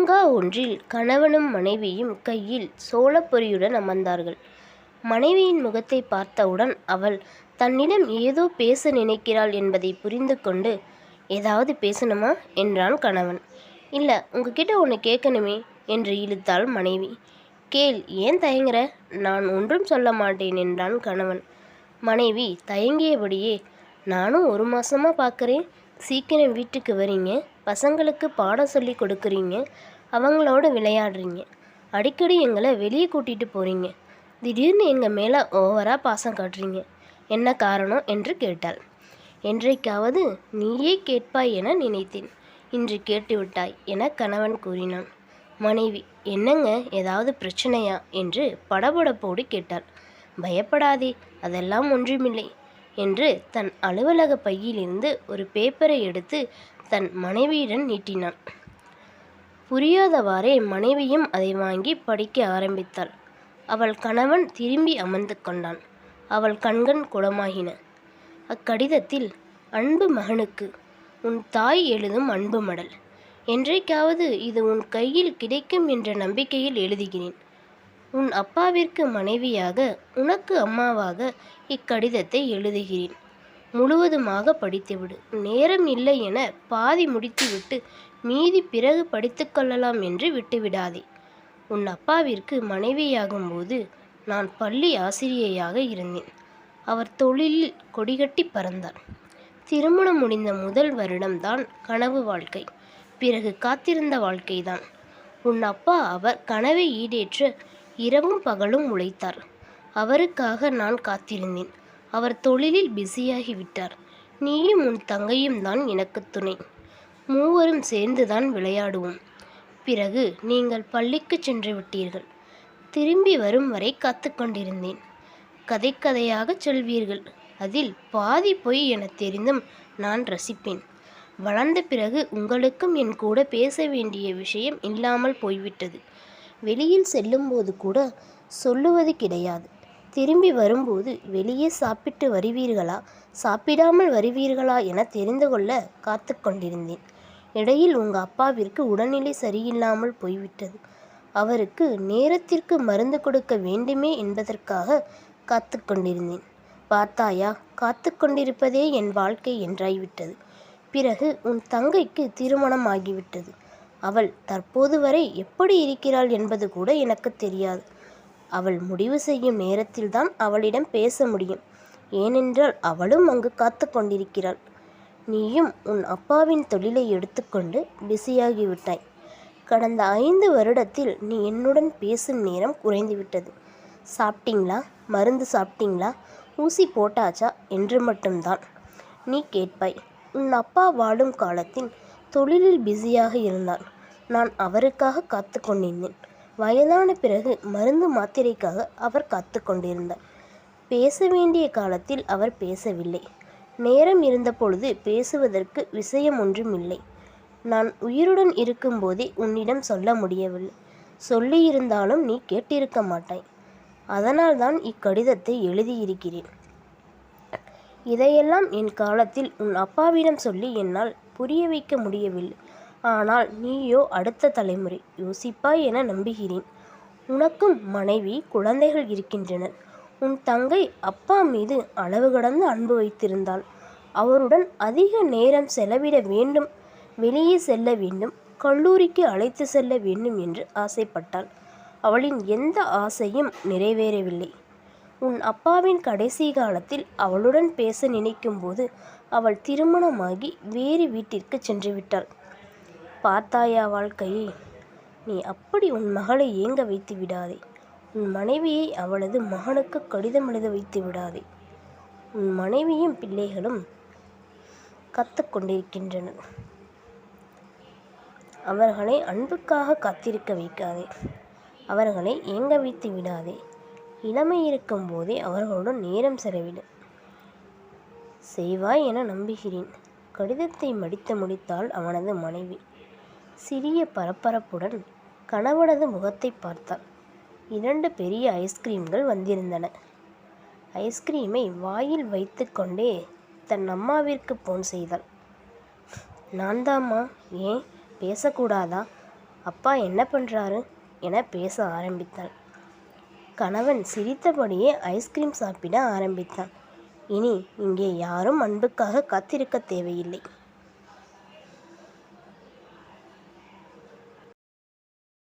பூங்கா ஒன்றில் கணவனும் மனைவியும் கையில் சோளப்பொரியுடன் அமர்ந்தார்கள். மனைவியின் முகத்தை பார்த்தவுடன் அவள் தன்னிடம் ஏதோ பேச நினைக்கிறாள் என்பதை புரிந்து கொண்டு, ஏதாவது பேசணுமா என்றான் கணவன். இல்லை, உங்ககிட்ட ஒன்று கேட்கணுமே என்று இழுத்தாள் மனைவி. கேள், ஏன் தயங்குற? நான் ஒன்றும் சொல்ல மாட்டேன் என்றான் கணவன். மனைவி தயங்கியபடியே, நானும் 1 மாசமாக பார்க்குறேன், சீக்கிரம் வீட்டுக்கு வரீங்க, பசங்களுக்கு பாடம் சொல்லி கொடுக்குறீங்க, அவங்களோட விளையாடுறீங்க, அடிக்கடி எங்களை வெளியே கூட்டிகிட்டு போகிறீங்க, திடீர்னு எங்கள் மேலே ஓவராக பாசம் காட்டுறீங்க, என்ன காரணம் என்று கேட்டாள். என்றைக்காவது நீயே கேட்பாய் என நினைத்தேன், இன்று கேட்டுவிட்டாய் என கணவன் கூறினான். மனைவி, என்னங்க, ஏதாவது பிரச்சனையா என்று படபடப்போடு கேட்டாள். பயப்படாதே, அதெல்லாம் ஒன்றுமில்லை என்று தன் அலுவலக பையிலிருந்து ஒரு பேப்பரை எடுத்து தன் மனைவியிடம் நீட்டினான். புரியாதவாறே மனைவியும் அதை வாங்கி படிக்க ஆரம்பித்தாள். அவள் கணவன் திரும்பி அமர்ந்து கொண்டான். அவள் கண்கள் குளமாகின. அக்கடிதத்தில், அன்பு மகனுக்கு உன் தாய் எழுதும் அன்பு மடல். என்றைக்காவது இது உன் கையில் கிடைக்கும் என்ற நம்பிக்கையில் எழுதுகிறேன். உன் அப்பாவிற்கு மனைவியாக, உனக்கு அம்மாவாக இக்கடிதத்தை எழுதுகிறேன். முழுவதுமாக படித்துவிடு. நேரம் இல்லை என பாதி முடித்துவிட்டு மீதி பிறகு படித்து கொள்ளலாம் என்று விட்டுவிடாதே. உன் அப்பாவிற்கு மனைவியாகும்போது நான் பள்ளி ஆசிரியையாக இருந்தேன். அவர் தொழிலில் கொடிகட்டி பறந்தார். திருமணம் முடிந்த முதல் வருடம்தான் கனவு வாழ்க்கை, பிறகு காத்திருந்த வாழ்க்கைதான். உன் அப்பா அவர் கனவை ஈடேற்ற இரவும் பகலும் உழைத்தார். அவருக்காக நான் காத்திருந்தேன். அவர் தொழிலில் பிஸியாகிவிட்டார். நீயும் உன் தங்கையும் தான் எனக்கு துணை. மூவரும் சேர்ந்துதான் விளையாடுவோம். பிறகு நீங்கள் பள்ளிக்கு சென்று விட்டீர்கள். திரும்பி வரும் வரை காத்து கொண்டிருந்தேன். கதை கதையாக சொல்வீர்கள். அதில் பாதி பொய் என தெரிந்தும் நான் ரசிப்பேன். வளர்ந்த பிறகு உங்களுக்கும் என் கூட பேச வேண்டிய விஷயம் இல்லாமல் போய்விட்டது. வெளியில் செல்லும்போது கூட சொல்லுவது கிடையாது. திரும்பி வரும்போது வெளியே சாப்பிட்டு வருவீர்களா, சாப்பிடாமல் வருவீர்களா என தெரிந்து கொள்ள காத்து கொண்டிருந்தேன். இடையில் உங்கள் அப்பாவிற்கு உடல்நிலை சரியில்லாமல் போய்விட்டது. அவருக்கு நேரத்திற்கு மருந்து கொடுக்க வேண்டுமே என்பதற்காக காத்து கொண்டிருந்தேன். பார்த்தாயா, காத்து கொண்டிருப்பதே என் வாழ்க்கை என்றாய்விட்டது. பிறகு உன் தங்கைக்கு திருமணம் ஆகிவிட்டது. அவள் தற்போது வரை எப்படி இருக்கிறாள் என்பது கூட எனக்கு தெரியாது. அவள் முடிவு செய்யும் நேரத்தில்தான் அவளிடம் பேச முடியும். ஏனென்றால் அவளும் அங்கு காத்து கொண்டிருக்கிறாள். நீயும் உன் அப்பாவின் தொழிலை எடுத்துக்கொண்டு பிஸியாகிவிட்டாய். கடந்த 5 வருடத்தில் நீ என்னுடன் பேசும் நேரம் குறைந்துவிட்டது. சாப்பிட்டீங்களா, மருந்து சாப்பிட்டீங்களா, ஊசி போட்டாச்சா என்று மட்டும்தான் நீ கேட்பாய். உன் அப்பா வாழும் காலத்தில் தொழிலில் பிஸியாக இருந்தான். நான் அவருக்காக காத்து கொண்டிருந்தேன். வயதான பிறகு மருந்து மாத்திரைக்காக அவர் காத்து கொண்டிருந்தார். பேச வேண்டிய காலத்தில் அவர் பேசவில்லை. நேரம் இருந்தபொழுது பேசுவதற்கு விஷயம் ஒன்றும் இல்லை. நான் உயிருடன் இருக்கும்போதே உன்னிடம் சொல்ல முடியவில்லை. சொல்லியிருந்தாலும் நீ கேட்டிருக்க மாட்டாய். அதனால்தான் இக்கடிதத்தை எழுதியிருக்கிறேன். இதையெல்லாம் என் காலத்தில் உன் அப்பாவிடம் சொல்லி என்னால் புரிய வைக்க முடியவில்லை. ஆனால் நீயோ அடுத்த தலைமுறை யோசிப்பாய் என நம்புகிறேன். உனக்கும் மனைவி, குழந்தைகள் இருக்கின்றனர். உன் தங்கை அப்பா மீது அளவு கடந்த அன்பு வைத்திருந்தாள். அவருடன் அதிக நேரம் செலவிட வேண்டும், வெளியே செல்ல வேண்டும், கல்லூரிக்கு அழைத்து செல்ல வேண்டும் என்று ஆசைப்பட்டாள். அவளின் எந்த ஆசையும் நிறைவேறவில்லை. உன் அப்பாவின் கடைசி காலத்தில் அவளுடன் பேச நினைக்கும்போது அவள் திருமணமாகி வேறு வீட்டிற்கு சென்று விட்டாள். பார்த்தாயா வாழ்க்கையை? நீ அப்படி உன் மகளை ஏங்க வைத்து விடாதே. உன் மனைவியை அவளது மகனுக்கு கடிதம் எழுத வைத்து விடாதே. உன் மனைவியும் பிள்ளைகளும் கத்துக்கொண்டிருக்கின்றனர். அவர்களை அன்புக்காக காத்திருக்க வைக்காதே. அவர்களை ஏங்க வைத்து விடாதே. இளமை இருக்கும் போதே அவர்களுடன் நேரம் செலவிடு. செய்வாய் என நம்புகிறேன். கடிதத்தை மடித்து முடித்தாள் அவனது மனைவி. சிறிய பரபரப்புடன் கணவனது முகத்தை பார்த்தாள். 2 பெரிய ஐஸ்கிரீம்கள் வந்திருந்தன. ஐஸ்கிரீமை வாயில் வைத்து கொண்டே தன் அம்மாவிற்கு போன் செய்தாள். நான் தாம்மா. ஏன் பேசக்கூடாதா? அப்பா என்ன பண்ணுறாரு என பேச ஆரம்பித்தாள். கணவன் சிரித்தபடியே ஐஸ்கிரீம் சாப்பிட ஆரம்பித்தான். இனி இங்கே யாரும் அன்புக்காக காத்திருக்க தேவையில்லை.